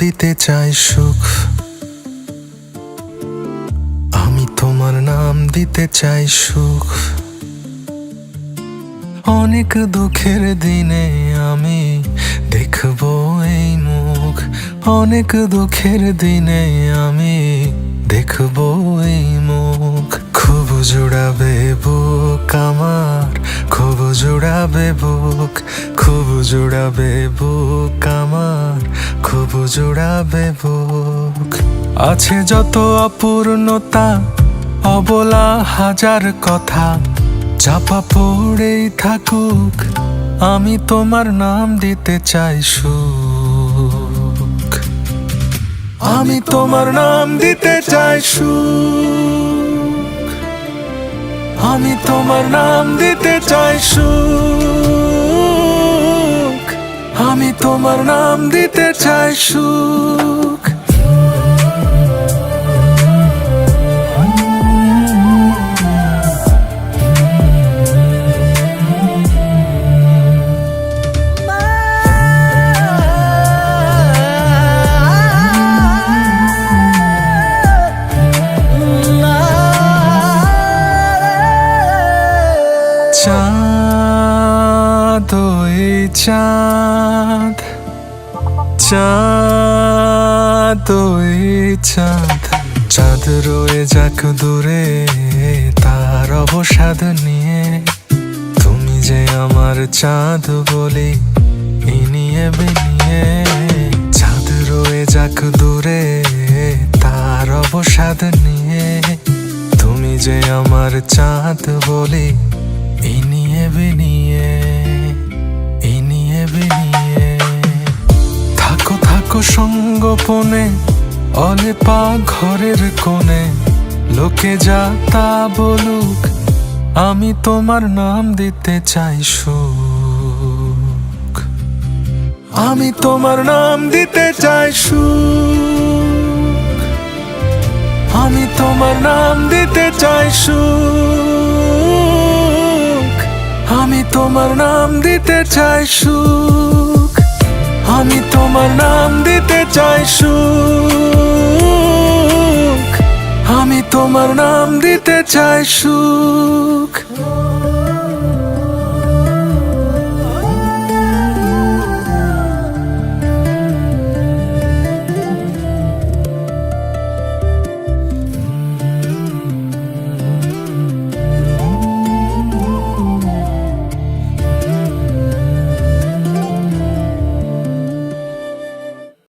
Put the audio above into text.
দিতে চাই সুখ, আমি তোমার নাম দিতে চাই সুখ। অনেক দুঃখের দিনে আমি দেখবো এই মুখ, অনেক দুঃখের দিনে আমি দেখবো এই মুখ। খুব জোড়াবে বুক আমার, খুব জোড়াবে বুক, খুব জোড়াবে বুক আমার, খুব জোড়াবে বুক। আছে যত অপূর্ণতা, অবলা হাজার কথা, চাপা পড়েই থাকুক, আমি তোমার নাম দিতে চাই সুখ, আমি তোমার নাম দিতে চাই সুখ, আমি তোমার নাম দিতে চাই সুখ, আমি তোমার নাম দিতে চাই সুখ। চাঁদ ওই চাঁদ, চাঁদ ওই চাঁদ, চাঁদ রয়ে যাক দূরে তার অবসাদ নিয়ে, তুমি যে আমার চাঁদ বলি ইনিয়ে বিনিয়ে। চাঁদ রয়ে যাক দূরে তার অবসাদ নিয়ে, তুমি যে আমার চাঁদ বলি ইনিয়ে বিনিয়ে, ইনিয়ে বিনিয়ে। থাকো থাকো সঙ্গোপনে অলেপা ঘরের কোণে, লোকে যা তা বলুক, আমি তোমার নাম দিতে চাই সুখ, আমি তোমার নাম দিতে চাই সুখ, আমি তোমার নাম দিতে চাই সুখ, আমি তোমার নাম দিতে চাই সুখ, আমি তোমার নাম দিতে চাই সুখ, আমি তোমার নাম দিতে চাই সুখ।